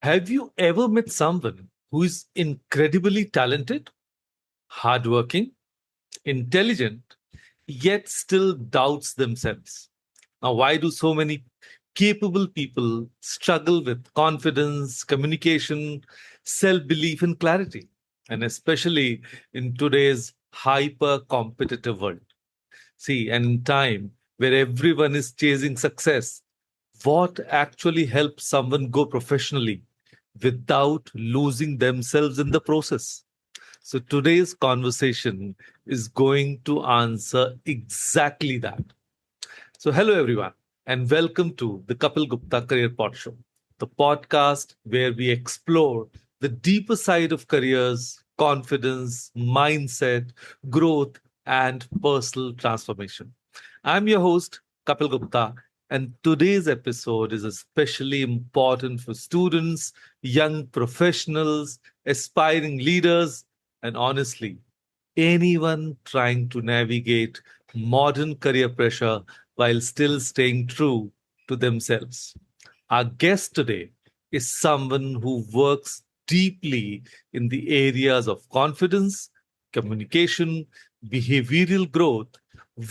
Have you ever met someone who is incredibly talented, hardworking, intelligent, yet still doubts themselves? Now, why do so many capable people struggle with confidence, communication, self belief, and clarity? And especially in today's hyper competitive world. See, and in time where everyone is chasing success, what actually helps someone go professionally without losing themselves in the process? So today's conversation is going to answer exactly that. So hello everyone and welcome to the Kapeel Gupta Career PodShow, the podcast where we explore the deeper side of careers, confidence, mindset, growth and personal transformation. I'm your host Kapil Gupta and today's episode is especially important for students, young professionals, aspiring leaders and honestly anyone trying to navigate modern career pressure while still staying true to themselves. Our guest today is someone who works deeply in the areas of confidence, communication, behavioral growth,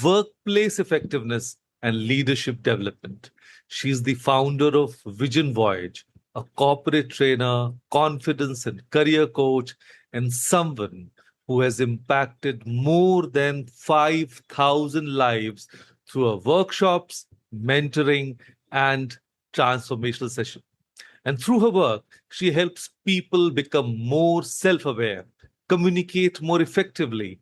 workplace effectiveness, and leadership development. She's the founder of Vision Voyage, a corporate trainer, confidence and career coach, and someone who has impacted more than 5,000 lives through her workshops, mentoring, and transformational sessions. And through her work, she helps people become more self aware, communicate more effectively,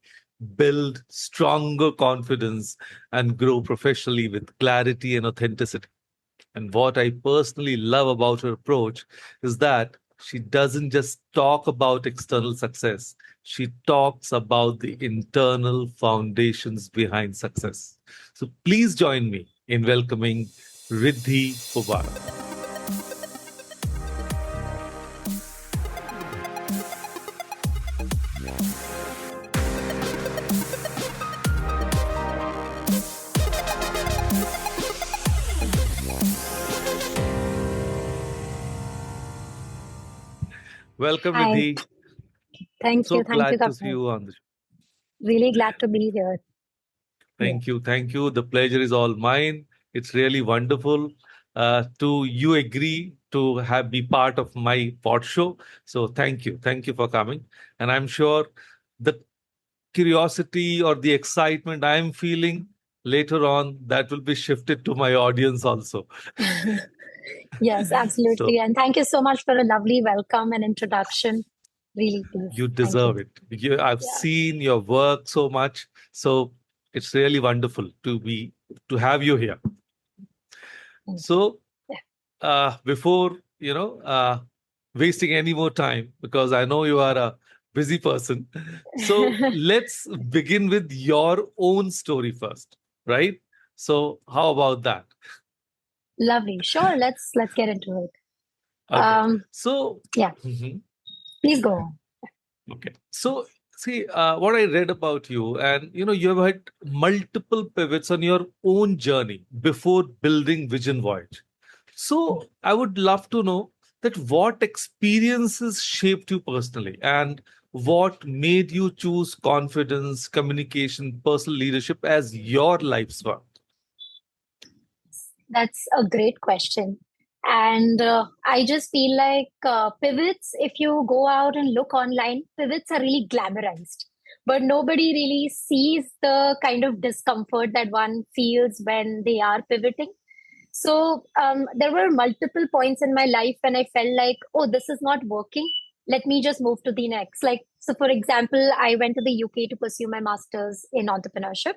build stronger confidence, and grow professionally with clarity and authenticity. And what I personally love about her approach is that she doesn't just talk about external success, she talks about the internal foundations behind success. So please join me in welcoming Riddhi Pobara. Welcome, Hi, Riddhi. thank So you. Thank you, glad to see Kapil. you on the show. Really glad to be here. Yeah. Thank you. Thank you. The pleasure is all mine. It's really wonderful to you agree to have be part of my pod show. So thank you. Thank you for coming. And I'm sure the curiosity or the excitement I'm feeling later on that will be shifted to my audience also. Yes, absolutely. So And thank you so much for a lovely welcome and introduction. Really, please. you Thank you. deserve it. I've Yeah. seen your work so much. So it's really wonderful to have you here. Thank you. So Yeah. before wasting any more time because I know you are a busy person, so let's begin with your own story first, right? So how about that? Lovely. Sure. Let's get into it. Okay, so Yeah. mhm, Please go on. okay, so see what I read about you, and you have had multiple pivots on your own journey before building Vision Voyage. So I would love to know that what experiences shaped you personally and what made you choose confidence, communication, personal leadership as your life's work. That's a great question. And I just feel like pivots, if you go out and look online, pivots are really glamorized. But nobody really sees the kind of discomfort that one feels when they are pivoting. So there were multiple points in my life when I felt like, oh, this is not working. Let me just move to the next. Like, so for example, I went to the UK to pursue my master's in entrepreneurship.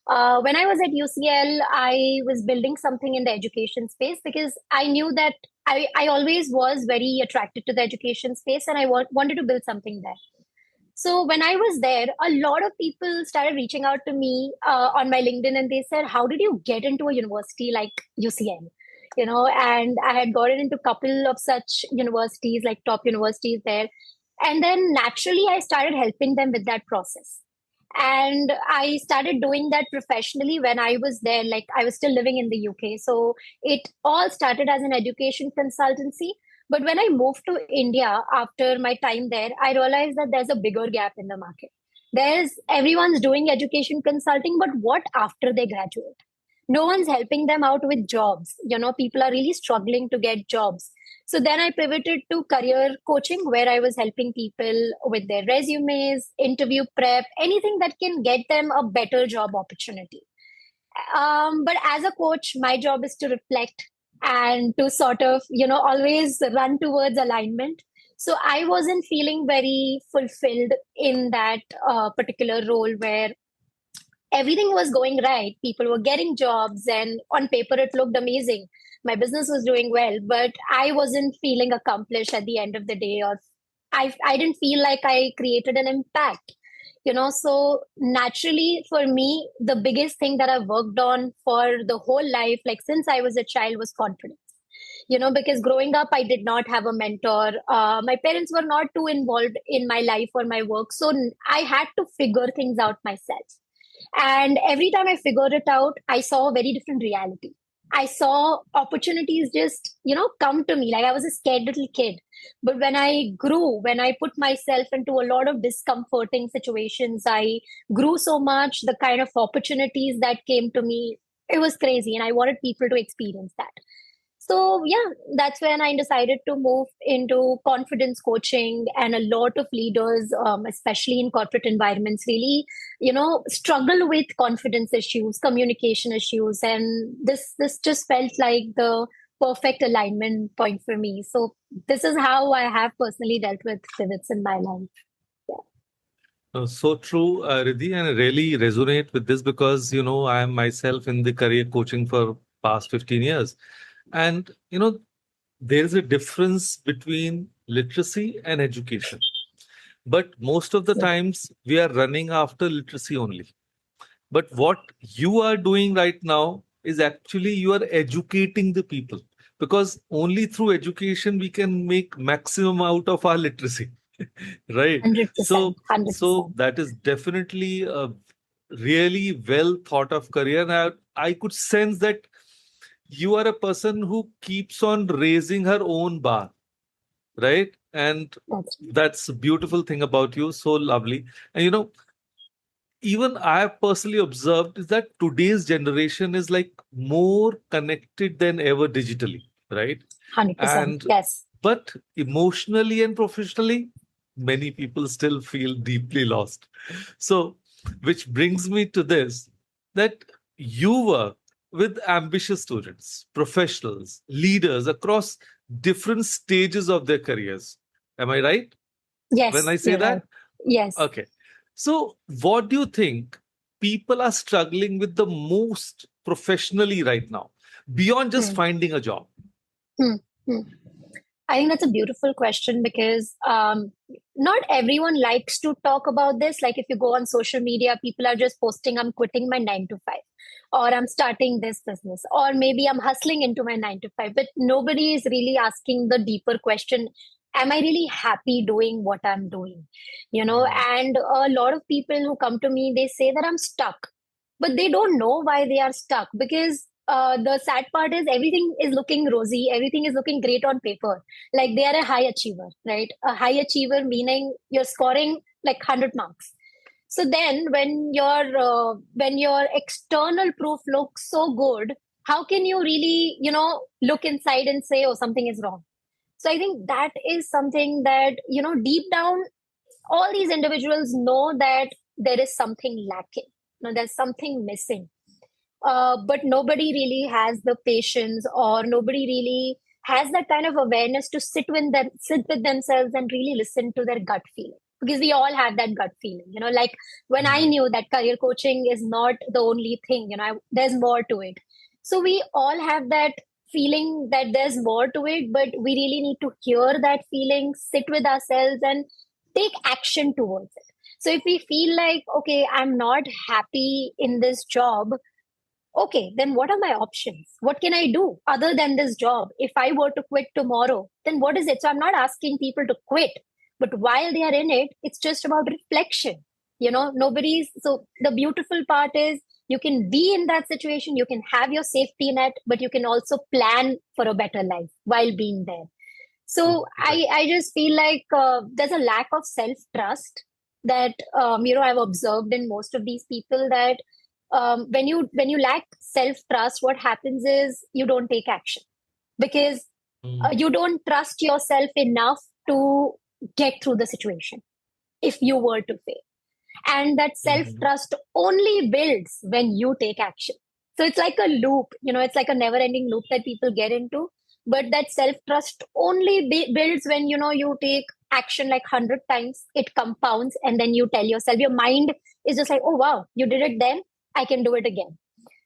When I was at UCL, I was building something in the education space because I knew that I always was very attracted to the education space and I wanted to build something there. So when I was there, a lot of people started reaching out to me on my LinkedIn and they said, how did you get into a university like UCL? And I had gotten into a couple of such universities, like top universities there. And then naturally, I started helping them with that process. And I started doing that professionally when I was there, like I was still living in the UK. So it all started as an education consultancy. But when I moved to India after my time there, I realized that there's a bigger gap in the market. Everyone's doing education consulting, but what after they graduate? No one's helping them out with jobs. People are really struggling to get jobs. So then I pivoted to career coaching, where I was helping people with their resumes, interview prep, anything that can get them a better job opportunity. But as a coach, my job is to reflect and to sort of, always run towards alignment. So I wasn't feeling very fulfilled in that particular role where everything was going right. People were getting jobs, and on paper, it looked amazing. My business was doing well, but I wasn't feeling accomplished at the end of the day, or I didn't feel like I created an impact. So naturally for me, the biggest thing that I worked on for the whole life, like since I was a child, was confidence. Because growing up, I did not have a mentor. My parents were not too involved in my life or my work. So I had to figure things out myself. And every time I figured it out, I saw a very different reality. I saw opportunities just, come to me like I was a scared little kid. But when I grew, when I put myself into a lot of discomforting situations, I grew so much. The kind of opportunities that came to me, it was crazy. And I wanted people to experience that. So, yeah, that's when I decided to move into confidence coaching. And a lot of leaders, especially in corporate environments, really, struggle with confidence issues, communication issues. And this just felt like the perfect alignment point for me. So, this is how I have personally dealt with pivots in my life. Yeah. So true, Riddhi, and I really resonate with this because, I am myself in the career coaching for past 15 years. And, there is a difference between literacy and education. But most of the Yeah. times we are running after literacy only. But what you are doing right now is actually you are educating the people because only through education we can make maximum out of our literacy. Right. 100%. So 100%. that is definitely a really well thought of career. And I could sense that you are a person who keeps on raising her own bar, right? And That's that's a beautiful thing about you. So lovely. And even I have personally observed is that today's generation is like more connected than ever digitally, right? 100%. And Yes. but emotionally and professionally, many people still feel deeply lost. So, which brings me to this that you work with ambitious students, professionals, leaders across different stages of their careers. Am I right when Yes, I say you're right. that? Yes. Okay. So, what do you think people are struggling with the most professionally right now, beyond just Hmm. finding a job? Hmm. Hmm. I think that's a beautiful question because not everyone likes to talk about this. Like if you go on social media, people are just posting, I'm quitting my 9 to 5, or I'm starting this business, or maybe I'm hustling into my 9 to 5. But nobody is really asking the deeper question, am I really happy doing what I'm doing? Mm, And a lot of people who come to me, they say that I'm stuck, but they don't know why they are stuck because the sad part is everything is looking rosy, everything is looking great on paper, like they are a high achiever, right? A high achiever meaning you're scoring like 100 marks. So then when your external proof looks so good, how can you really look inside and say, oh, something is wrong? So I think that is something that deep down all these individuals know that there is something lacking, there's something missing, but nobody really has the patience, or nobody really has that kind of awareness to sit with themselves and really listen to their gut feeling, because we all have that gut feeling, like when I mm, knew that career coaching is not the only thing, there's more to it. So we all have that feeling that there's more to it, but we really need to hear that feeling, sit with ourselves and take action towards it. So if we feel like, okay, I'm not happy in this job, okay, then what are my options? What can I do other than this job? If I were to quit tomorrow, then what is it? So I'm not asking people to quit, but while they are in it, it's just about reflection. So the beautiful part is you can be in that situation, you can have your safety net, but you can also plan for a better life while being there. So Right. I just feel like there's a lack of self-trust that I've observed in most of these people that when you lack self-trust, what happens is you don't take action because Mm. you don't trust yourself enough to get through the situation if you were to fail. And that self Mhm. trust only builds when you take action. So it's like a loop, it's like a never ending loop that people get into. But that self trust only builds when you take action like 100 times, it compounds, and then you tell yourself, your mind is just like, oh wow, you did it then, I can do it again.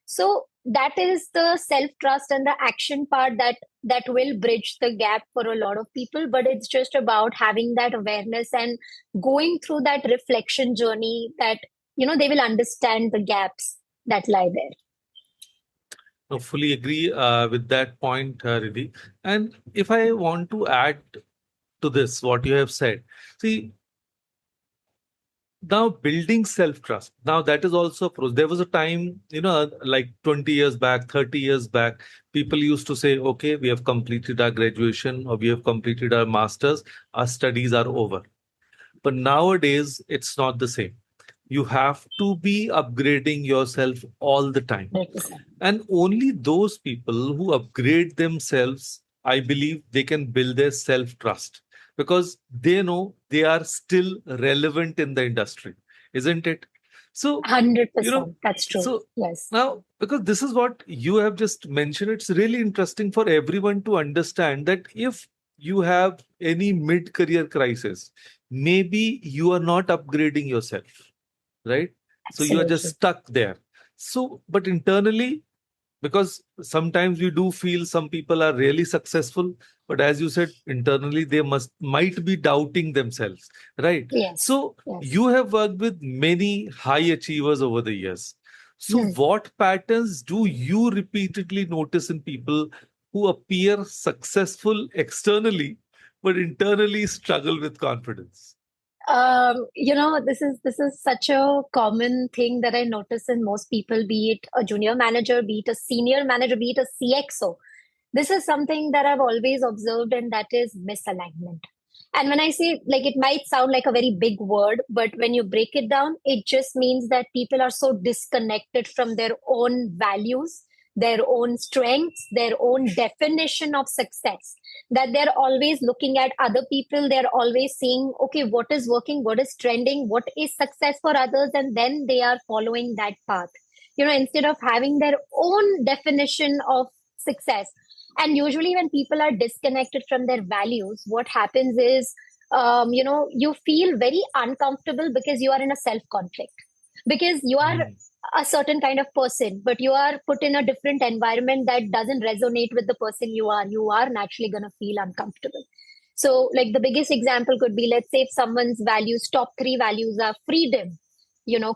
So that is the self trust and the action part that will bridge the gap for a lot of people. But it's just about having that awareness and going through that reflection journey that they will understand the gaps that lie there. I fully agree with that point, Riddhi. And if I want to add to this, what you have said, see, now building self-trust, now that is also a process. There was a time, like 20 years back, 30 years back, people used to say, okay, we have completed our graduation or we have completed our masters, our studies are over. But nowadays, it's not the same. You have to be upgrading yourself all the time. 100%. And only those people who upgrade themselves, I believe they can build their self trust because they know they are still relevant in the industry, isn't it? So, you know, 100%. That's true. so Yes. now, because this is what you have just mentioned, it's really interesting for everyone to understand that if you have any mid career crisis, maybe you are not upgrading yourself, right? So you are just Absolutely. stuck there. So, but internally, because sometimes we do feel some people are really successful, but as you said, internally they might be doubting themselves, right? Yes. So Yes. you have worked with many high achievers over the years. So Hmm. what patterns do you repeatedly notice in people who appear successful externally but internally struggle with confidence? This is such a common thing that I notice in most people, be it a junior manager, be it a senior manager, be it a CXO. This is something that I've always observed, and that is misalignment. And when I say, like, it might sound like a very big word, but when you break it down, it just means that people are so disconnected from their own values, their own strengths, their own definition of success, that they're always looking at other people. They're always seeing, okay, what is working, what is trending, what is success for others, and then they are following that path. Instead of having their own definition of success. And usually, when people are disconnected from their values, what happens is, you feel very uncomfortable because you are in a self conflict, because you are Hmm. a certain kind of person, but you are put in a different environment that doesn't resonate with the person you are. You are naturally going to feel uncomfortable. So, like, the biggest example could be, let's say, if someone's values, top three values are freedom,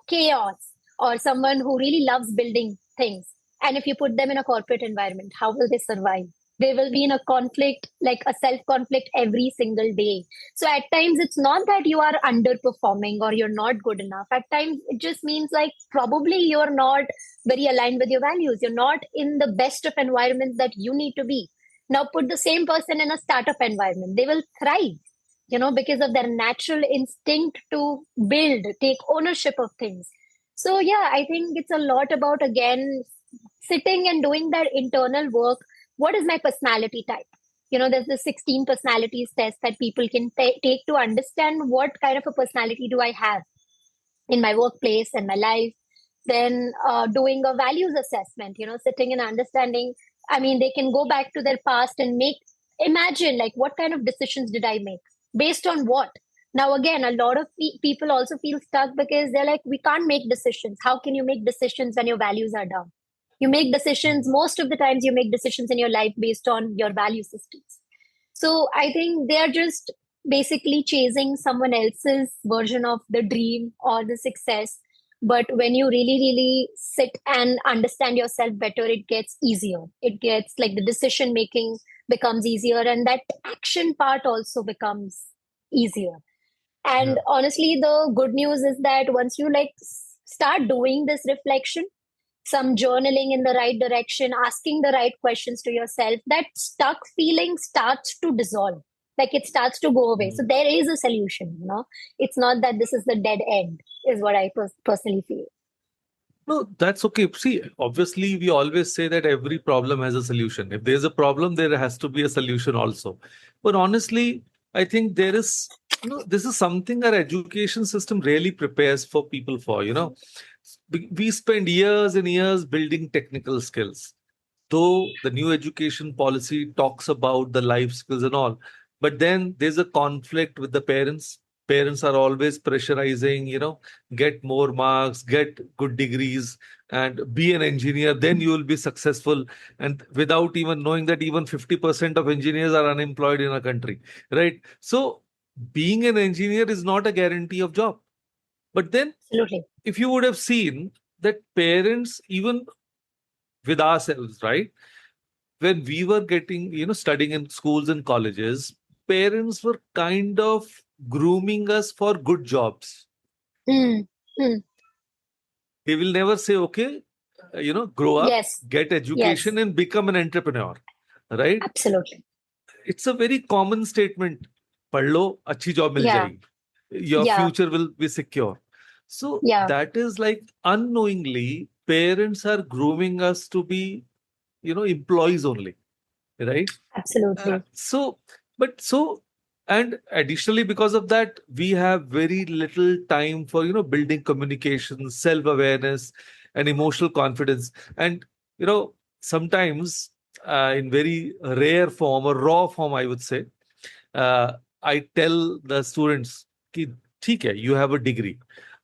chaos, or someone who really loves building things. And if you put them in a corporate environment, how will they survive? They will be in a conflict, like a self conflict every single day. So at times, it's not that you are underperforming or you're not good enough. At times, it just means like probably you're not very aligned with your values. You're not in the best of environments that you need to be. Now, put the same person in a startup environment, they will thrive, because of their natural instinct to build, take ownership of things. So, yeah, I think it's a lot about, again, sitting and doing that internal work. What is my personality type? There's the 16 personalities test that people can take to understand what kind of a personality do I have in my workplace and my life. Then doing a values assessment, sitting and understanding. I mean, they can go back to their past and imagine, like, what kind of decisions did I make, based on what. Now again, a lot of people also feel stuck because they're like, we can't make decisions. How can you make decisions when your values are down? You make decisions, most of the times you make decisions in your life based on your value systems. So I think they are just basically chasing someone else's version of the dream or the success. But when you really, really sit and understand yourself better, it gets easier. It gets like the decision making becomes easier, and that action part also becomes easier. Yeah. And honestly, the good news is that once you like start doing this reflection, some journaling in the right direction, asking the right questions to yourself, that stuck feeling starts to dissolve. Like it starts to go away. So there is a solution, It's not that this is the dead end, is what I personally feel. No, that's okay. See, obviously, we always say that every problem has a solution. If there's a problem, there has to be a solution also. But honestly, I think there is, this is something our education system really prepares for people for, We spend years and years building technical skills. Though the new education policy talks about the life skills and all, but then there's a conflict with the parents. Parents are always pressurizing, get more marks, get good degrees, and be an engineer, then you will be successful. And without even knowing that even 50% of engineers are unemployed in a country, right? So being an engineer is not a guarantee of job. But then Absolutely. if you would have seen that parents, even with ourselves, right? When we were getting, studying in schools and colleges, parents were kind of grooming us for good jobs. Mm. Mm. They will never say, okay, grow up, Yes. get education, Yes. and become an entrepreneur, right? Absolutely. It's a very common statement. Padh lo, achhi job mil Yeah. jayegi. Your Yeah. future will be secure. So Yeah. that is like unknowingly, parents are grooming us to be, employees only, right? Absolutely. So, but so, and additionally, because of that, we have very little time for, building communication, self-awareness, and emotional confidence. And, sometimes in very rare form or raw form, I would say, uh, I tell the students, ki, theek hai, you have a degree,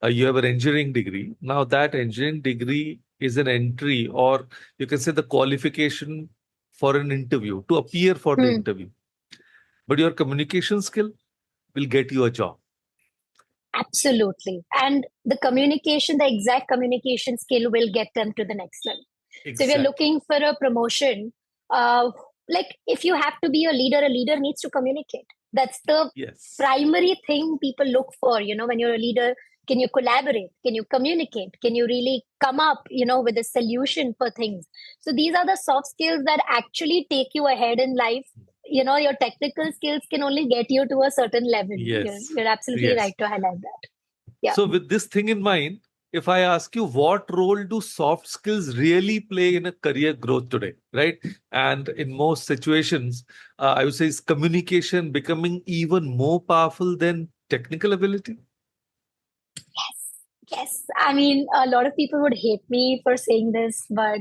you have an engineering degree. Now that engineering degree is an entry, or you can say the qualification for an interview, to appear for the Hmm. interview. But your communication skill will get you a job. Absolutely. And the exact communication skill will get them to the next level. So if you're Exactly. looking for a promotion, like if you have to be a leader needs to communicate. That's the Yes. primary thing people look for, when you're a leader. Can you collaborate? Can you communicate? Can you really come up, with a solution for things? So these are the soft skills that actually take you ahead in life. Your technical skills can only get you to a certain level. You're, Yes. you're absolutely Yes. right to highlight that. Yeah. So, with this thing in mind, if I ask you what role do soft skills really play in a career growth today, right? And in most situations, I would say is communication becoming even more powerful than technical ability? Yes, I mean, a lot of people would hate me for saying this, but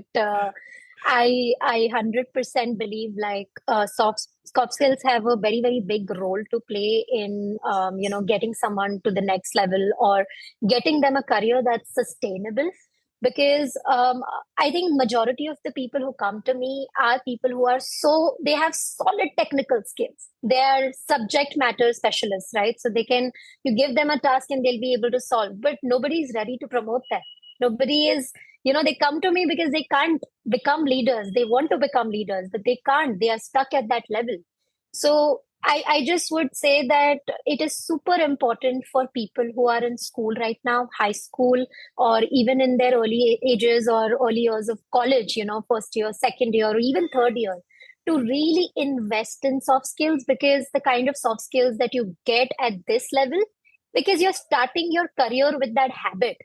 I 100% believe like soft skills have a very very big role to play in getting someone to the next level or getting them a career that's sustainable. Because I think majority of the people who come to me are people who are they have solid technical skills. They are subject matter specialists, right? So they can you give them a task and they'll be able to solve, but nobody is ready to promote them. Nobody is, they come to me because they can't become leaders. They want to become leaders, but they can't. They are stuck at that level. So I just would say that it is super important for people who are in school right now, high school, or even in their early ages or early years of college, first year, second year, or even third year, to really invest in soft skills, because the kind of soft skills that you get at this level, because you're starting your career with that habit,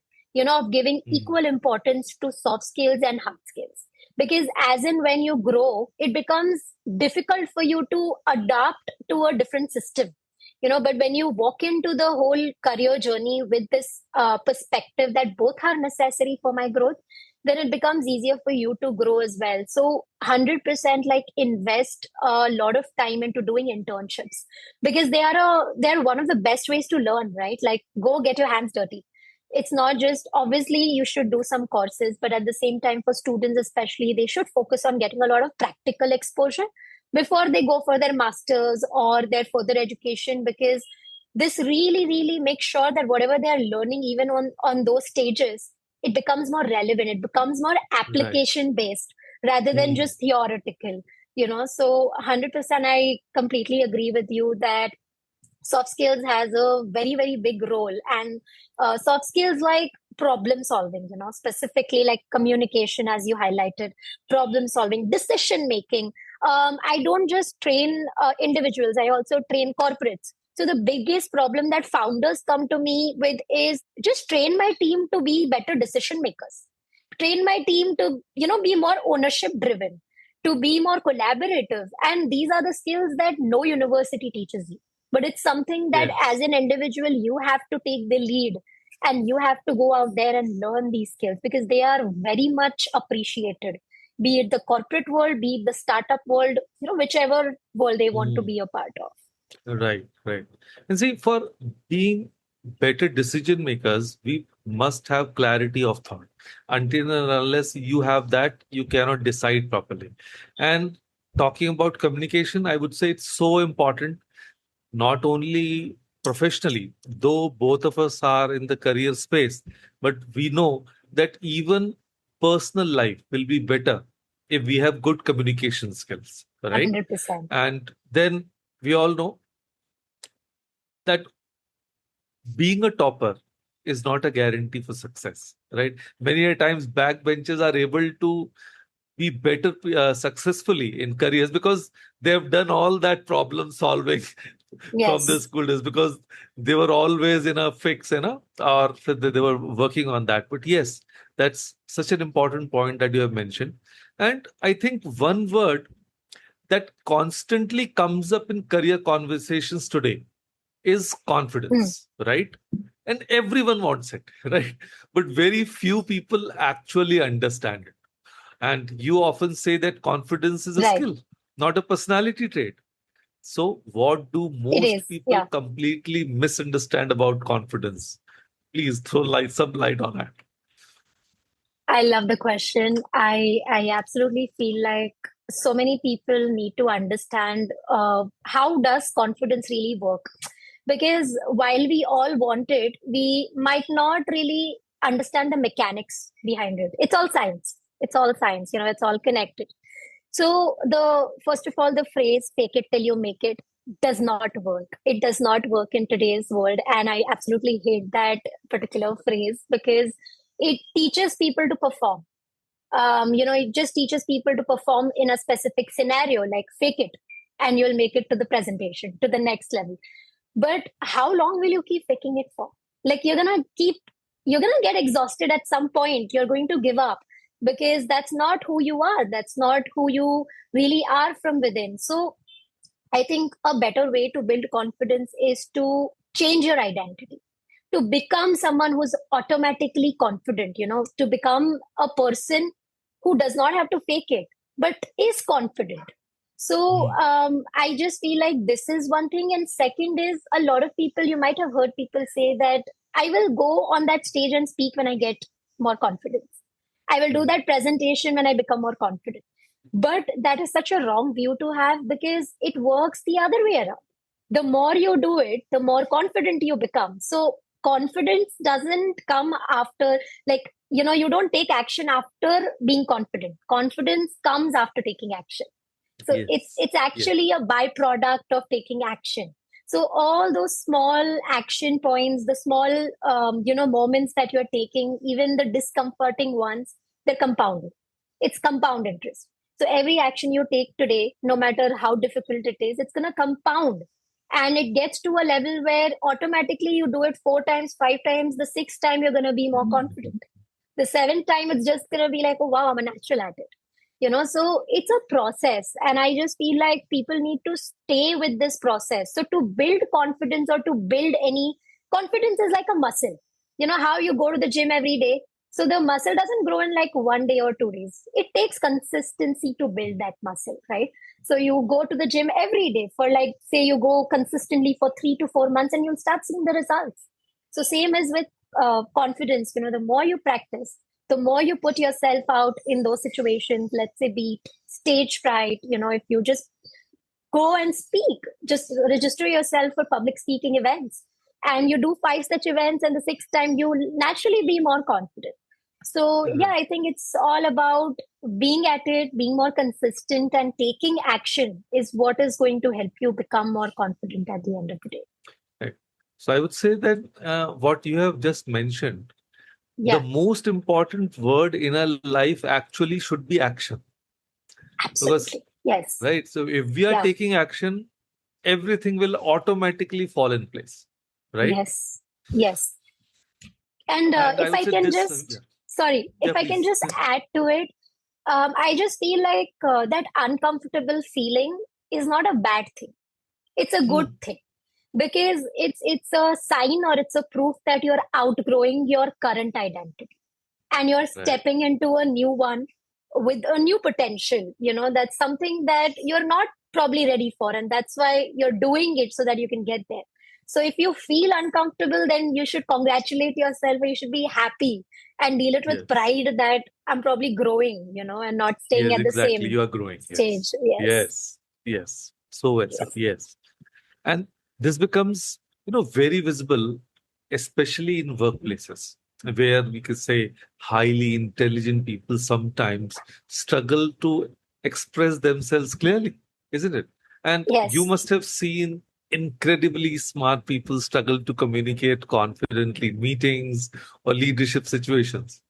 of giving Mm. equal importance to soft skills and hard skills. Because as and when you grow, it becomes difficult for you to adapt to a different system. But when you walk into the whole career journey with this perspective that both are necessary for my growth, then it becomes easier for you to grow as well. So 100% like invest a lot of time into doing internships, because they're one of the best ways to learn, right? Like go get your hands dirty. It's not just, obviously you should do some courses, but at the same time for students especially, they should focus on getting a lot of practical exposure before they go for their masters or their further education, because this really really makes sure that whatever they are learning, even on those stages, it becomes more relevant, it becomes more Right. application based rather than Mm. just theoretical. So 100% I completely agree with you that soft skills has a very very big role. And soft skills like problem solving, specifically like communication, as you highlighted, problem solving, decision making, I don't just train individuals, I also train corporates. So the biggest problem that founders come to me with is just train my team to be better decision makers. Train my team to, be more ownership driven, to be more collaborative. And these are the skills that no university teaches you. But it's something that as Yes. an individual, you have to take the lead and you have to go out there and learn these skills because they are very much appreciated, be it the corporate world, be it the startup world, whichever world they want to Mm. be a part of. Right, right. And see, for being better decision makers, we must have clarity of thought. Until and unless you have that, you cannot decide properly. And talking about communication, I would say it's so important, not only professionally, though both of us are in the career space, but we know that even personal life will be better if we have good communication skills, right? 100%. And then we all know that being a topper is not a guarantee for success, right? Many a times backbenchers are able to be better successfully in careers because they've done all that problem solving from the Yes, school days because they were always in a fix, or they were working on that. But yes, that's such an important point that you have mentioned. And I think one word that constantly comes up in career conversations today is mm, confidence, right? And everyone wants it, right? But very few people actually understand it. And you often say that confidence is a right. skill, not a personality trait. So, what do It most is. people Yeah. completely misunderstand about confidence? Please throw some light on that. I love the question. I absolutely feel like so many people need to understand how does confidence really work? Because while we all want it, we might not really understand the mechanics behind it. It's all science. It's all science. It's all connected. So the first of all, the phrase "fake it till you make it" does not work. It does not work in today's world, and I absolutely hate that particular phrase because it teaches people to perform. It just teaches people to perform in a specific scenario, like fake it, and you'll make it to the presentation, to the next level. But how long will you keep faking it for? Like you're gonna get exhausted at some point. You're going to give up because that's not who you are. That's not who you really are from within. So I think a better way to build confidence is to change your identity, to become someone who's automatically confident, to become a person who does not have to fake it, but is confident. So Hmm. I just feel like this is one thing. And second is a lot of people, you might have heard people say that I will go on that stage and speak when I get more confidence. I will do Hmm. that presentation when I become more confident. But that is such a wrong view to have because it works the other way around. The more you do it, the more confident you become. So confidence doesn't come after, like, you don't take action after being confident. Confidence comes after taking action. So it's Yes. it's Yes. actually a byproduct of taking action. So all those small action points, the small moments that you're taking, even the discomforting ones, they're compounded. It's compound interest. So every action you take today, no matter how difficult it is, it's going to compound, and it gets to a level where automatically you do it 4 times, 5 times. The sixth time you're going to be more confident. The seventh time it's just going to be like, oh wow, I'm a natural at it. So it's a process, and I just feel like people need to stay with this process. So to build confidence, or to build any confidence, is like a muscle. How you go to the gym every day, so the muscle doesn't grow in like one day or 2 days. It takes consistency to build that muscle, right? So you go to the gym every day for, like, say you go consistently for 3 to 4 months, and you'll start seeing the results. So same as with confidence. The more you practice, the more you put yourself out in those situations. Let's say be it stage fright. If you just go and speak, just register yourself for public speaking events, and you do 5 such events, and the sixth time you will naturally be more confident. So yeah, Right. I think it's all about being at it, being more consistent, and taking action is what is going to help you become more confident at the end of the day. Right. So I would say that what you have just mentioned, the Yeah, most important word in our life actually should be action. Because absolutely. Yes. right? So if we are Yeah. taking action, everything will automatically fall in place, right? Yes. Yes. And And I if would I say can this, just, yeah, sorry, yeah, if I can please. just add to it, I just feel like that uncomfortable feeling is not a bad thing. It's a good Hmm, thing because it's a sign or it's a proof that you're outgrowing your current identity and you're right. stepping into a new one with a new potential. That's something that you're not probably ready for, and that's why you're doing it so that you can get there. So if you feel uncomfortable, then you should congratulate yourself, or you should be happy and deal it with Yes. pride that I'm probably growing, and not staying Yes, at the exactly. same You are growing. stage. Yes. Yes. Yes. Yes. So well said. Yes. Yes. And this becomes, very visible, especially in workplaces, where we could say highly intelligent people sometimes struggle to express themselves clearly, isn't it? And you Yes. must have seen incredibly smart people struggle to communicate confidently in meetings or leadership situations.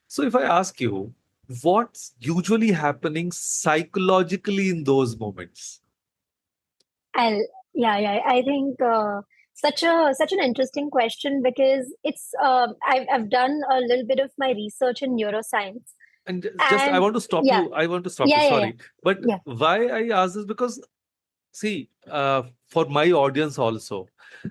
So if I ask you, what's usually happening psychologically in those moments? I'll, yeah, yeah. I think such an interesting question because it's I've done a little bit of my research in neuroscience, And just I and want to stop yeah, you. I want to stop you. yeah, yeah, yeah, Sorry, but yeah. why I ask this, because see, for my audience also,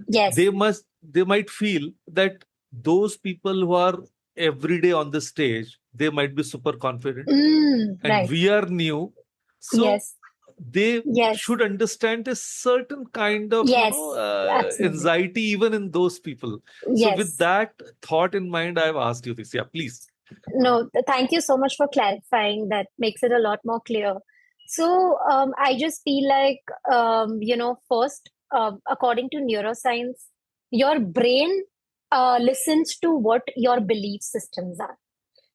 Yes. they might feel that those people who are every day on the stage, they might be super confident, and Right. we are new, so Yes. they Yes. should understand a certain kind of Yes. Absolutely. anxiety even in those people. So with Yes. that thought in mind, I've asked you this. Yeah, please. No, thank you so much for clarifying. That makes it a lot more clear. So, I just feel like, first, according to neuroscience, your brain listens to what your belief systems are.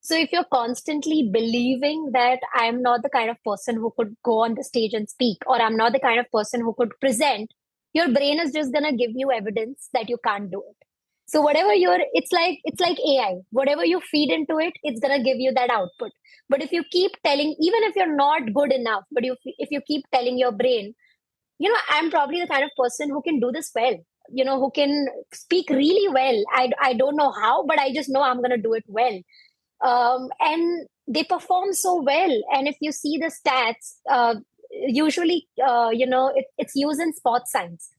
So, if you're constantly believing that I'm not the kind of person who could go on the stage and speak, or I'm not the kind of person who could present, your brain is just going to give you evidence that you can't do it. So whatever it's like AI. Whatever you feed into it, it's gonna give you that output. But if you keep telling, even if you're not good enough, but if you keep telling your brain, I'm probably the kind of person who can do this well, who can speak really well. I don't know how, but I just know I'm gonna do it well. And they perform so well. And if you see the stats, usually, it's used in sports science.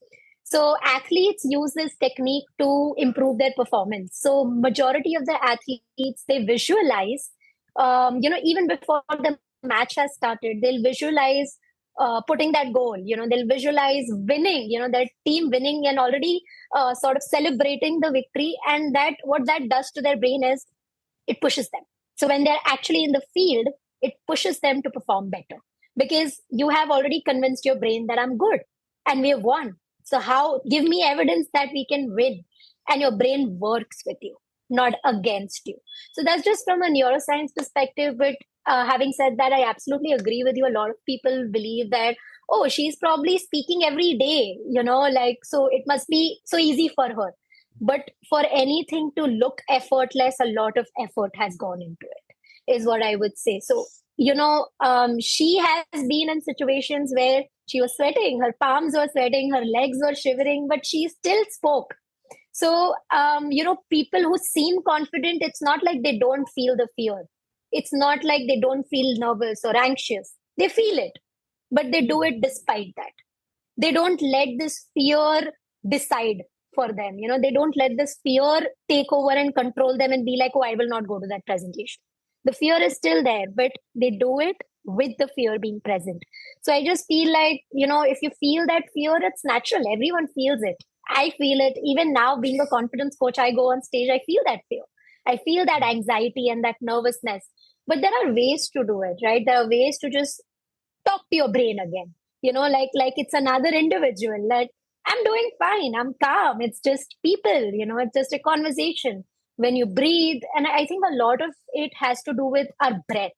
So athletes use this technique to improve their performance. So majority of the athletes, they visualize, even before the match has started, they'll visualize putting that goal. They'll visualize winning. Their team winning and already sort of celebrating the victory. And that what that does to their brain is it pushes them. So when they're actually in the field, it pushes them to perform better because you have already convinced your brain that I'm good and we have won. So how give me evidence that we can win? And your brain works with you, not against you. So that's just from a neuroscience perspective. But having said that, I absolutely agree with you. A lot of people believe that, oh, she's probably speaking every day, like, so it must be so easy for her. But for anything to look effortless, a lot of effort has gone into it, is what I would say. So, she has been in situations where she was sweating, her palms were sweating, her legs were shivering, but she still spoke. So, people who seem confident, it's not like they don't feel the fear. It's not like they don't feel nervous or anxious. They feel it, but they do it despite that. They don't let this fear decide for them. They don't let this fear take over and control them and be like, oh, I will not go to that presentation. The fear is still there, but they do it with the fear being present. So I just feel like, if you feel that fear, it's natural. Everyone feels it. I feel it. Even now, being a confidence coach, I go on stage, I feel that fear. I feel that anxiety and that nervousness. But there are ways to do it, right? There are ways to just talk to your brain again, like it's another individual. Like, I'm doing fine, I'm calm, it's just people, it's just a conversation. When you breathe, and I think a lot of it has to do with our breath.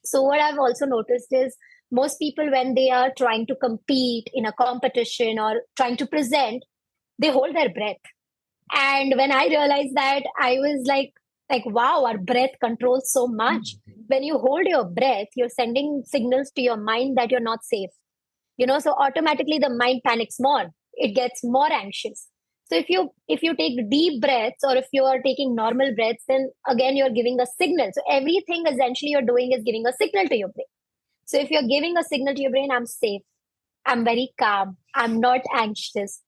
So what I've also noticed is most people, when they are trying to compete in a competition or trying to present, they hold their breath. And when I realized that, I was like, Like, wow, our breath controls so much. When you hold your breath, you're sending signals to your mind that you're not safe. So automatically the mind panics more. It gets more anxious. So if you take deep breaths, or if you are taking normal breaths, then again you're giving a signal. So everything essentially you're doing is giving a signal to your brain. So if you're giving a signal to your brain, I'm safe, I'm very calm, I'm not anxious,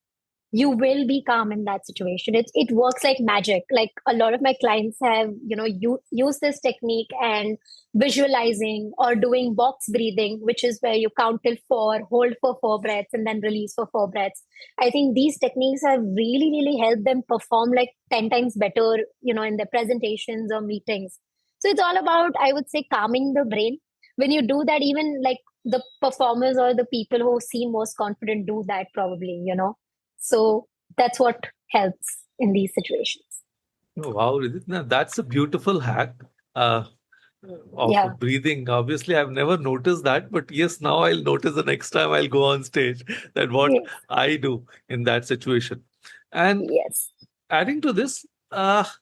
you will be calm in that situation. It works like magic. Like, a lot of my clients have, use this technique, and visualizing or doing box breathing, which is where you count till four, hold for four breaths, and then release for four breaths. I think these techniques have really, really helped them perform like 10 times better, in their presentations or meetings. So it's all about, I would say, calming the brain. When you do that, even like the performers or the people who seem most confident do that probably. So that's what helps in these situations. Oh, wow, Ridhit. Now, that's a beautiful hack uh, of Yeah. breathing. Obviously, I've never noticed that, but yes, now I'll notice the next time I'll go on stage that what Yes. I do in that situation. And Yes. adding to this,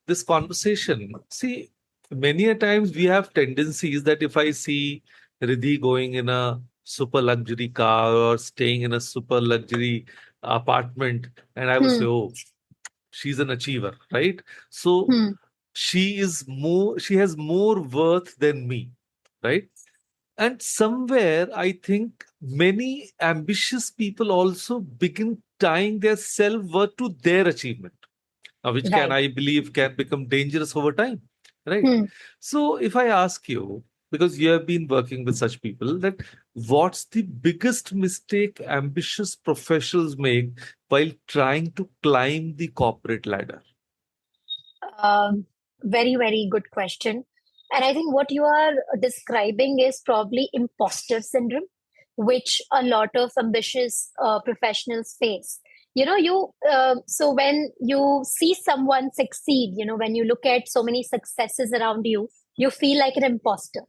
this conversation, see, many a times we have tendencies that if I see Riddhi going in a super luxury car or staying in a super luxury apartment, and I would say, Hmm. oh, she's an achiever, right? So Hmm. she has more worth than me, right? And somewhere I think many ambitious people also begin tying their self-worth to their achievement, which can, Right. I believe, can become dangerous over time, right? Hmm. So if I ask you, because you have been working with such people, that what's the biggest mistake ambitious professionals make while trying to climb the corporate ladder? Um, Very, very good question. And I think what you are describing is probably imposter syndrome, which a lot of ambitious professionals face. So when you see someone succeed, when you look at so many successes around you, you feel like an imposter.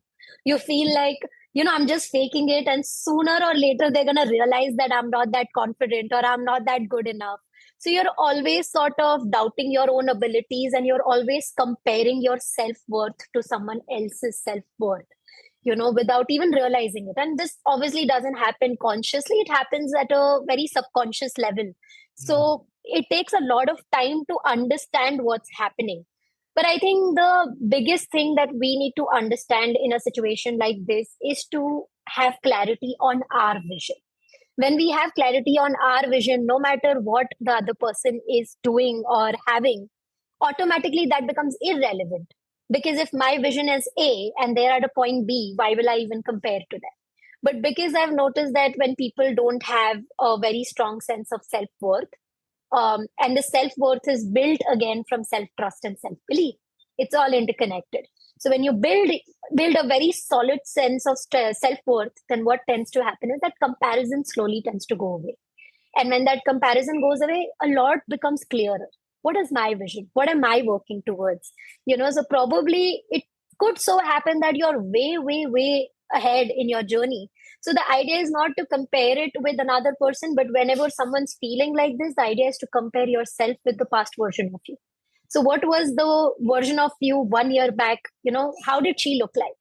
You feel like, I'm just faking it, and sooner or later they're going to realize that I'm not that confident, or I'm not that good enough. So you're always sort of doubting your own abilities, and you're always comparing your self worth to someone else's self worth, without even realizing it. And this obviously doesn't happen consciously, it happens at a very subconscious level. So it takes a lot of time to understand what's happening. But I think the biggest thing that we need to understand in a situation like this is to have clarity on our vision. When we have clarity on our vision, no matter what the other person is doing or having, automatically that becomes irrelevant. Because if my vision is A and they're at a point B, why will I even compare to them? But because I've noticed that when people don't have a very strong sense of self worth, and the self worth is built again from self trust and self belief. It's all interconnected. So when you build a very solid sense of self worth, then what tends to happen is that comparison slowly tends to go away. And when that comparison goes away, a lot becomes clearer. What is my vision? What am I working towards? So probably it could so happen that you're way, way, way ahead in your journey. So the idea is not to compare it with another person, but whenever someone's feeling like this, the idea is to compare yourself with the past version of you. So what was the version of you 1 year back? How did she look like?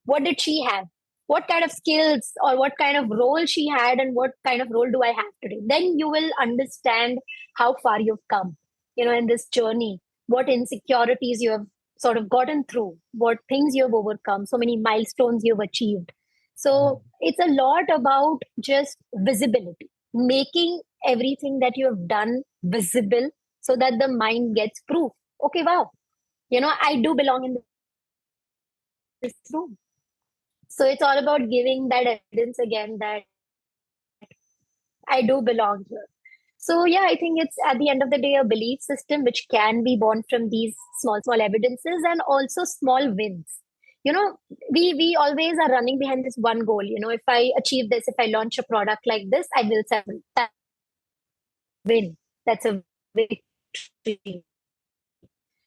What did she have? What kind of skills or what kind of role she had, and what kind of role do I have today? Then you will understand how far you've come, in this journey, what insecurities you have sort of gotten through, what things you have overcome, so many milestones you've achieved. So it's a lot about just visibility, making everything that you have done visible, so that the mind gets proof. Okay, wow, I do belong in this room. So it's all about giving that evidence again that I do belong here. So yeah, I think it's at the end of the day a belief system which can be born from these small, small evidences, and also small wins. You know, we always are running behind this one goal. If I achieve this, if I launch a product like this, I will sell. That's a win. That's a victory.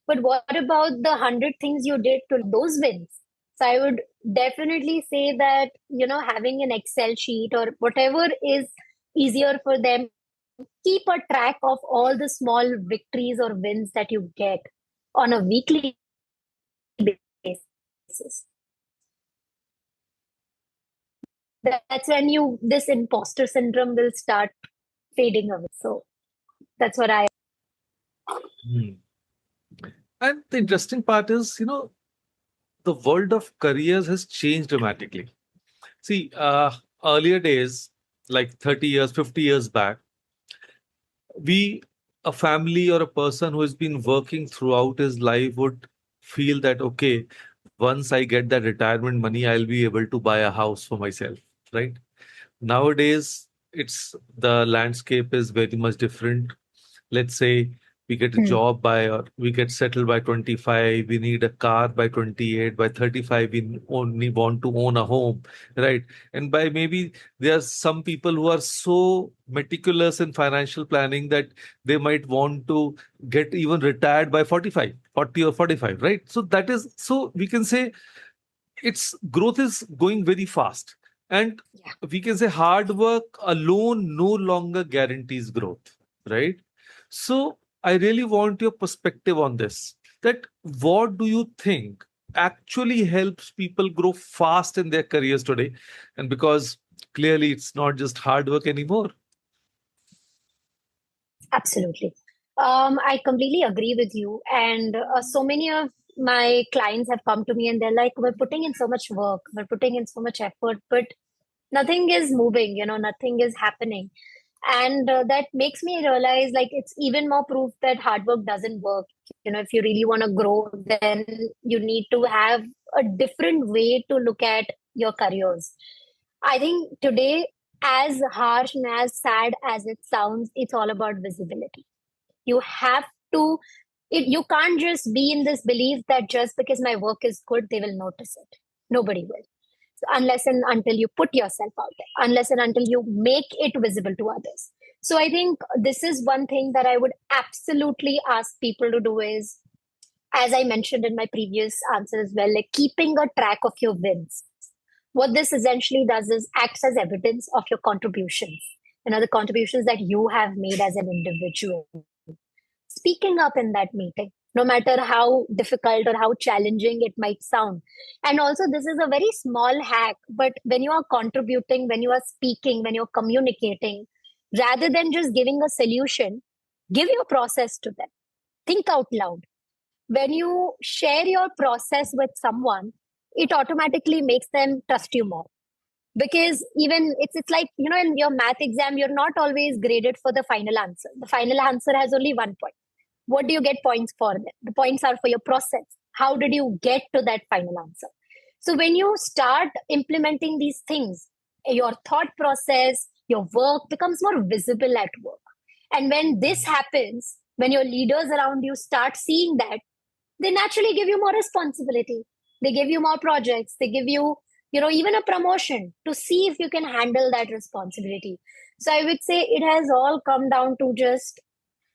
But what about the 100 things you did to those wins? So I would definitely say that, having an Excel sheet or whatever is easier for them, keep a track of all the small victories or wins that you get on a weekly That's when this imposter syndrome will start fading away. So that's what I. Hmm. And the interesting part is, the world of careers has changed dramatically. See, earlier days, like 30 years, 50 years back, we, a family or a person who has been working throughout his life would feel that, okay, once I get that retirement money, I'll be able to buy a house for myself, right? Nowadays, it's the landscape is very much different. Let's say we get a Hmm. job by or we get settled by 25, we need a car by 28, by 35 we only want to own a home, right? And by maybe there are some people who are so meticulous in financial planning that they might want to get even retired by 45, 40 or 45, right? So that is, so we can say its growth is going very fast, and Yeah. we can say hard work alone no longer guarantees growth, right? So I really want your perspective on this, that what do you think actually helps people grow fast in their careers today? And because clearly it's not just hard work anymore. Absolutely. I completely agree with you. And so many of my clients have come to me and they're like, we're putting in so much work, we're putting in so much effort, but nothing is moving, nothing is happening. And that makes me realize like it's even more proof that hard work doesn't work. If you really want to grow, then you need to have a different way to look at your careers. I think today, as harsh and as sad as it sounds, it's all about visibility. You have to, you can't just be in this belief that just because my work is good, they will notice it. Nobody will. So unless and until you put yourself out there, unless and until you make it visible to others. So I think this is one thing that I would absolutely ask people to do is, as I mentioned in my previous answer as well, like keeping a track of your wins. What this essentially does is acts as evidence of your contributions, the contributions that you have made as an individual. Speaking up in that meeting, no matter how difficult or how challenging it might sound. And also, this is a very small hack, but when you are contributing, when you are speaking, when you're communicating, rather than just giving a solution, give your process to them. Think out loud. When you share your process with someone, it automatically makes them trust you more, because even it's like in your math exam you're not always graded for the final answer. The final answer has only 1 point. What do you get points for? The points are for your process. How did you get to that final answer? So when you start implementing these things, your thought process, your work becomes more visible at work. And when this happens, when your leaders around you start seeing that, they naturally give you more responsibility. They give you more projects. They give you, even a promotion to see if you can handle that responsibility. So I would say it has all come down to just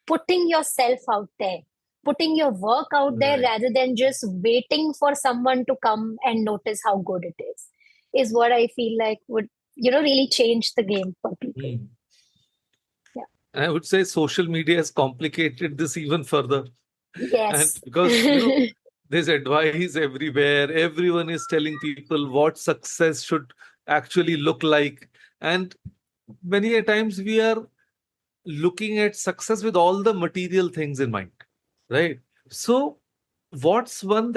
putting yourself out there, putting your work out there Right. rather than just waiting for someone to come and notice how good it is what I feel like would, really change the game for people. Hmm. Yeah. I would say social media has complicated this even further. And Yes. because, there's advice everywhere, everyone is telling people what success should actually look like. And many a times we are looking at success with all the material things in mind, right? So, what's one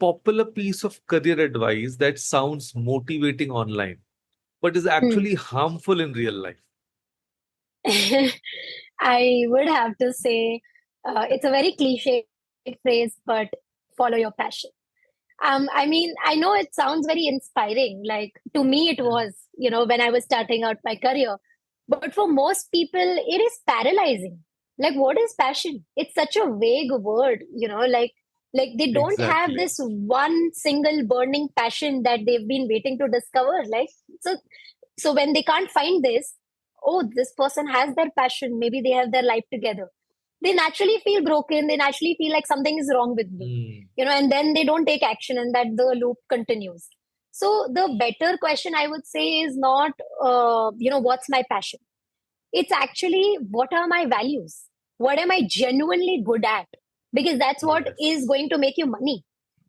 popular piece of career advice that sounds motivating online, but is Hmm. actually harmful in real life? I would have to say it's a very cliche phrase, but follow your passion. I mean, I know it sounds very inspiring. Like to me, it Yeah. was, when I was starting out my career. But for most people, it is paralyzing. Like, what is passion? It's such a vague word, like they don't have Exactly. this one single burning passion that they've been waiting to discover. Like, so, so when they can't find this, oh, this person has their passion. Maybe they have their life together. They naturally feel broken. They naturally feel like something is wrong with me, Hmm. and then they don't take action and that the loop continues. So the better question I would say is not, what's my passion? It's actually what are my values? What am I genuinely good at? Because that's what is Yes. going to make you money.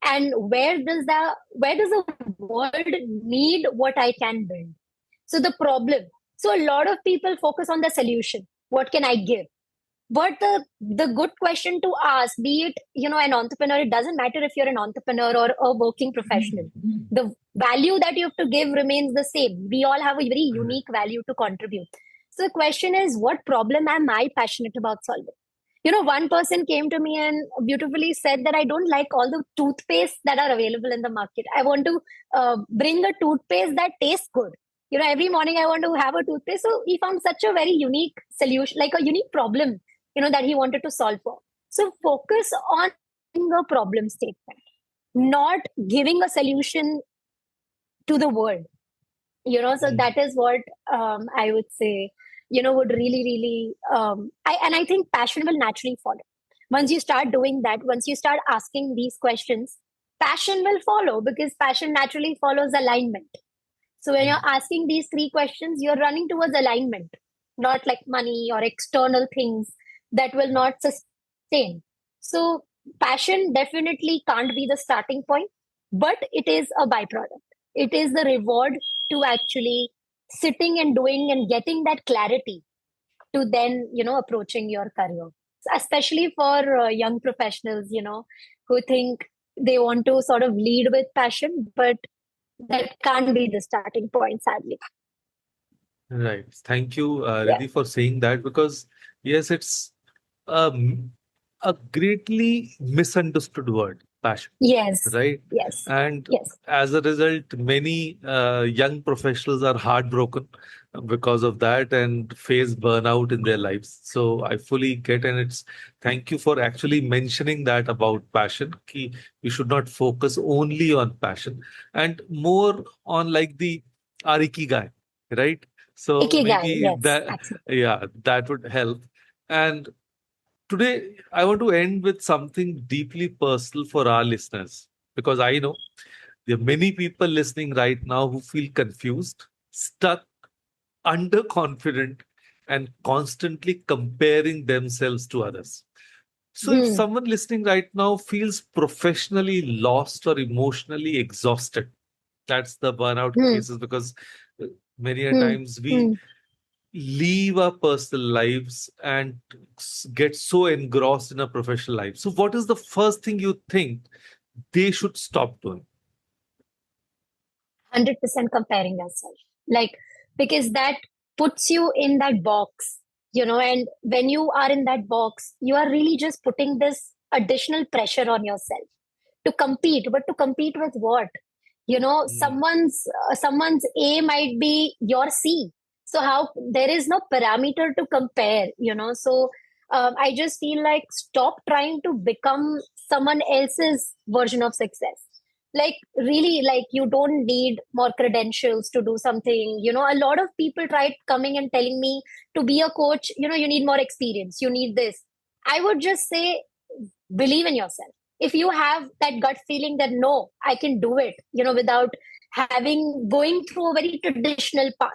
And where does the world need what I can build? So the problem. So a lot of people focus on the solution. What can I give? But the good question to ask, be it, an entrepreneur, it doesn't matter if you're an entrepreneur or a working professional. The value that you have to give remains the same. We all have a very unique value to contribute. So the question is, what problem am I passionate about solving? One person came to me and beautifully said that I don't like all the toothpaste that are available in the market. I want to bring a toothpaste that tastes good. Every morning I want to have a toothpaste. So he found such a very unique solution, like a unique problem, that he wanted to solve for. So focus on a problem statement, not giving a solution to the world. So that is what I would say, would really, really, I think passion will naturally follow. Once you start doing that, once you start asking these questions, passion will follow because passion naturally follows alignment. So when you're asking these three questions, you're running towards alignment, not like money or external things that will not sustain. So passion definitely can't be the starting point, but it is a byproduct. It is the reward to actually sitting and doing and getting that clarity to then, approaching your career. Especially for young professionals, who think they want to sort of lead with passion, but that can't be the starting point, sadly. Right. Thank you, Yeah. Riddhi, for saying that, because yes, it's um, a greatly misunderstood word, passion, Yes. right? Yes. And Yes. as a result, many young professionals are heartbroken because of that and face burnout in their lives. So I fully get, and it's thank you for actually mentioning that about passion. Ki we should not focus only on passion and more on like the Ariki guy, right? So Ikigai. maybe Yes. that, Absolutely. yeah, that would help. And today, I want to end with something deeply personal for our listeners, because I know there are many people listening right now who feel confused, stuck, underconfident, and constantly comparing themselves to others. So, if Hmm. someone listening right now feels professionally lost or emotionally exhausted, that's the burnout Hmm. cases, because uh, many a Hmm. times we Hmm. leave our personal lives and get so engrossed in our professional life. So, what is the first thing you think they should stop doing? 100% comparing yourself. Like, because that puts you in that box, and when you are in that box, you are really just putting this additional pressure on yourself to compete. But to compete with what? Mm, Someone's A might be your C. So how there is no parameter to compare, so I just feel like stop trying to become someone else's version of success. Like really, like you don't need more credentials to do something. A lot of people tried coming and telling me to be a coach, you need more experience, you need this. I would just say, believe in yourself. If you have that gut feeling that no, I can do it, without having going through a very traditional path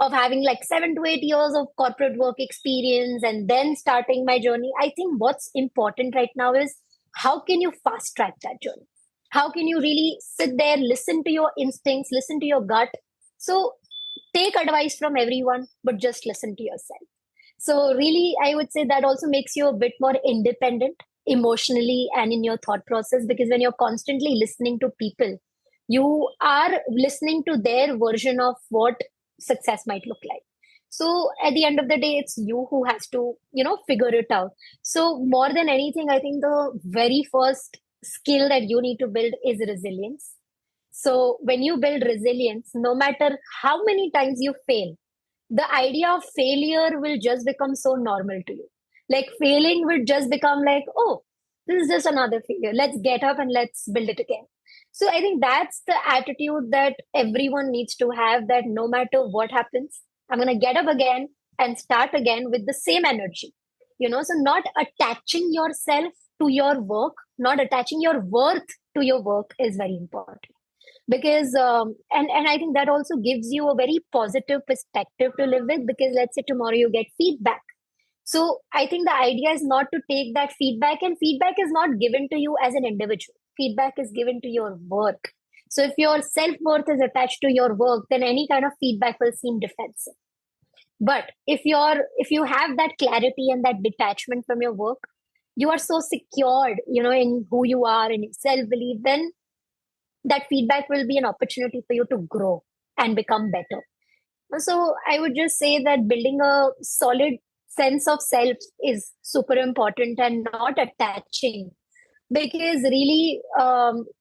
of having like 7 to 8 years of corporate work experience and then starting my journey, I think what's important right now is how can you fast track that journey? How can you really sit there, listen to your instincts, listen to your gut? So take advice from everyone, but just listen to yourself. So, really, I would say that also makes you a bit more independent emotionally and in your thought process, because when you're constantly listening to people, you are listening to their version of what success might look like. So, at the end of the day, it's you who has to, figure it out. So, more than anything, I think the very first skill that you need to build is resilience. So, when you build resilience, no matter how many times you fail, the idea of failure will just become so normal to you. Like failing will just become like, oh, this is just another failure. Let's get up and let's build it again. So I think that's the attitude that everyone needs to have, that no matter what happens, I'm going to get up again and start again with the same energy. So not attaching yourself to your work, not attaching your worth to your work is very important, because and I think that also gives you a very positive perspective to live with, because let's say tomorrow you get feedback. So I think the idea is not to take that feedback, and feedback is not given to you as an individual. feedback is given to your work. So if your self-worth is attached to your work, then any kind of feedback will seem defensive. But if you have that clarity and that detachment from your work, you are so secured, in who you are and self-belief, then that feedback will be an opportunity for you to grow and become better. So I would just say that building a solid sense of self is super important and not attaching, because really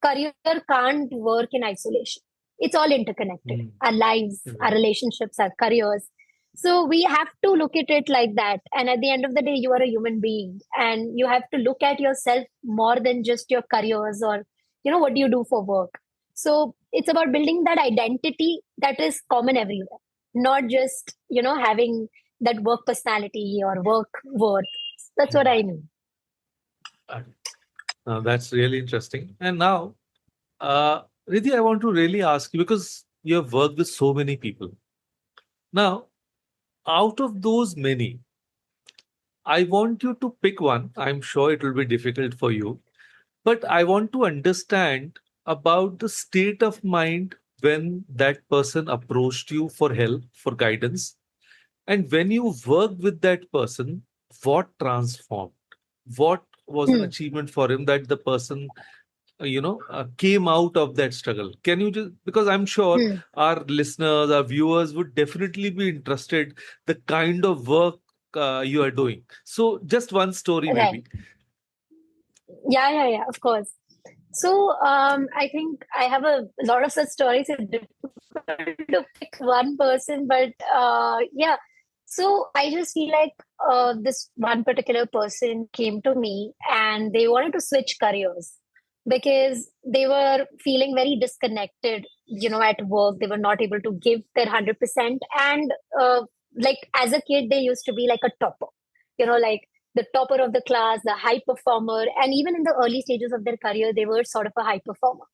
career can't work in isolation. It's all interconnected. Mm. Our lives, our Right. relationships, our careers. So we have to look at it like that. And at the end of the day, you are a human being and you have to look at yourself more than just your careers or, what do you do for work. So it's about building that identity that is common everywhere, not just, having that work personality or work worth. That's what I Mm. mean. Uh, that's really interesting. And now, Riddhi, I want to really ask you because you have worked with so many people. Now, out of those many, I want you to pick one. I'm sure it will be difficult for you, but I want to understand about the state of mind when that person approached you for help, for guidance, and when you worked with that person, what transformed? What was an Hmm. achievement for him that the person came out of that struggle? Can you just, because I'm sure Hmm. our listeners, our viewers would definitely be interested the kind of work you are doing. So just one story Right. maybe. Yeah, of course. So, I think I have a lot of such stories. It's difficult to pick one person, but yeah. So I just feel like this one particular person came to me and they wanted to switch careers because they were feeling very disconnected, at work. They were not able to give their 100%. And like as a kid, they used to be like a topper, like the topper of the class, the high performer. And even in the early stages of their career, they were sort of a high performer.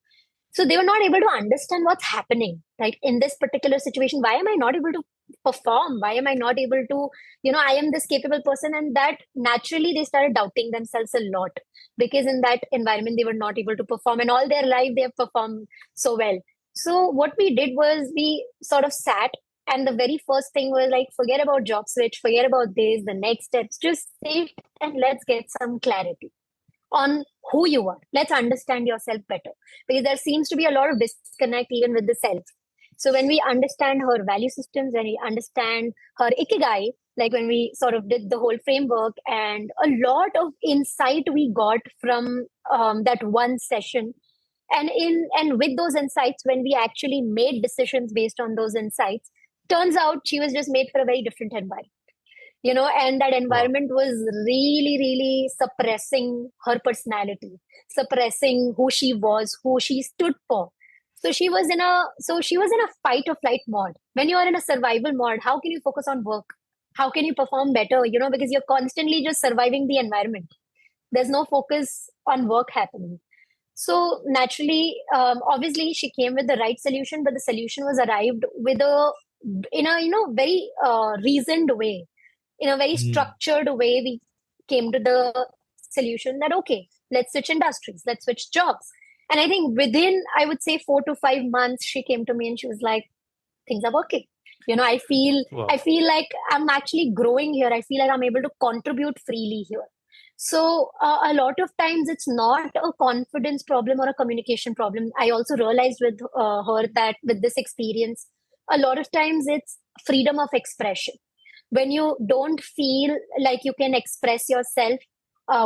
So they were not able to understand what's happening, right? In this particular situation, why am I not able to perform? Why am I not able to, I am this capable person? And that naturally they started doubting themselves a lot because in that environment, they were not able to perform. And all their life, they have performed so well. So what we did was we sort of sat, and the very first thing was like, forget about job switch, forget about this, the next steps, just sit and let's get some clarity on who you are. Let's understand yourself better because there seems to be a lot of disconnect even with the self. So when we understand her value systems, when we understand her ikigai, like when we sort of did the whole framework, and a lot of insight we got from that one session, and with those insights, when we actually made decisions based on those insights, turns out she was just made for a very different environment, and that Wow. environment was really, really suppressing her personality, suppressing who she was, who she stood for. So she was in a fight or flight mode. When you are in a survival mode, how can you focus on work? How can you perform better? Because you're constantly just surviving the environment. There's no focus on work happening. So naturally, obviously, she came with the right solution, but the solution was arrived with in a very reasoned way, in a very Mm. structured way. We came to the solution that okay, let's switch industries, let's switch jobs. And I think within, I would say, 4 to 5 months, she came to me and she was like, things are working. I Wow. feel like I'm actually growing here. I feel like I'm able to contribute freely here. So a lot of times it's not a confidence problem or a communication problem. I also realized with her that with this experience, a lot of times it's freedom of expression. When you don't feel like you can express yourself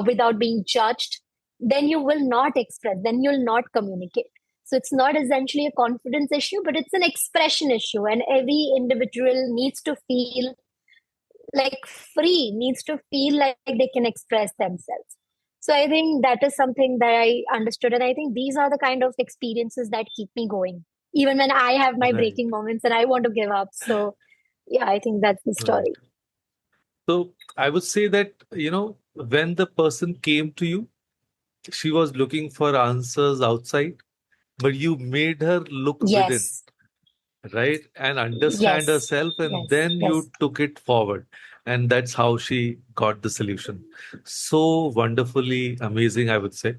without being judged, then you will not express, then you'll not communicate. So it's not essentially a confidence issue, but it's an expression issue. And every individual needs to feel like free, needs to feel like they can express themselves. So I think that is something that I understood. And I think these are the kind of experiences that keep me going, even when I have my Right. breaking moments and I want to give up. So yeah, I think that's the Right. story. So I would say that, when the person came to you, she was looking for answers outside, but you made her look within, Yes, right? And understand yes, herself, and yes, then yes. you took it forward. And that's how she got the solution. So wonderfully amazing, I would say.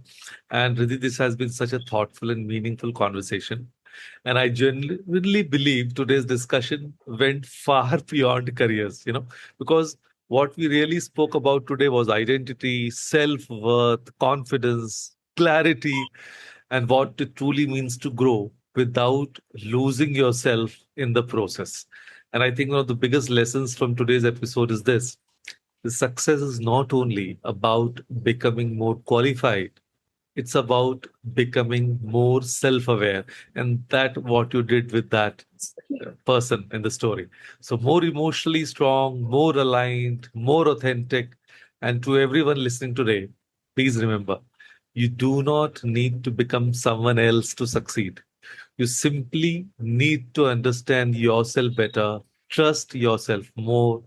And Riddhi, this has been such a thoughtful and meaningful conversation. And I genuinely believe today's discussion went far beyond careers, because what we really spoke about today was identity, self worth, confidence, clarity, and what it truly means to grow without losing yourself in the process. And I think one of the biggest lessons from today's episode is this: the success is not only about becoming more qualified, it's about becoming more self-aware. And that what you did with that person in the story. So more emotionally strong, more aligned, more authentic. And to everyone listening today, please remember, you do not need to become someone else to succeed. You simply need to understand yourself better, trust yourself more,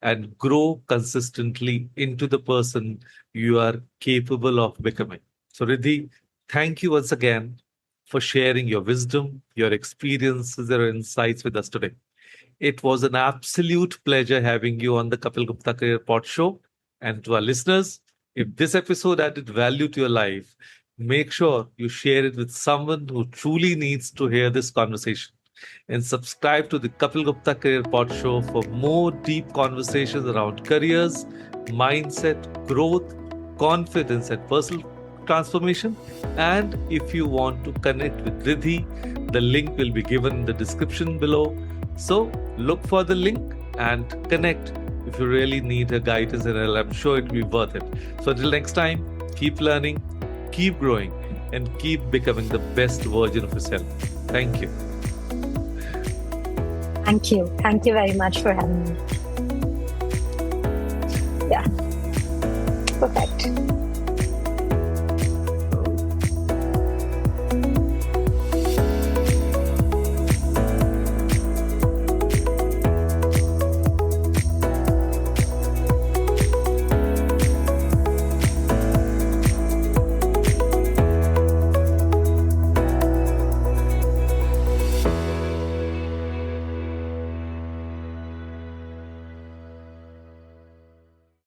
and grow consistently into the person you are capable of becoming. So, Riddhi, thank you once again for sharing your wisdom, your experiences, your insights with us today. It was an absolute pleasure having you on the Kapil Gupta Career Pod Show. And to our listeners, if this episode added value to your life, make sure you share it with someone who truly needs to hear this conversation. And subscribe to the Kapil Gupta Career Pod Show for more deep conversations around careers, mindset, growth, confidence, and personal transformation. And if you want to connect with Riddhi, the link will be given in the description below. So look for the link and connect if you really need her guidance, and I'm sure it will be worth it. So until next time, keep learning, keep growing, and keep becoming the best version of yourself. Thank you. Thank you. Thank you very much for having me. Yeah.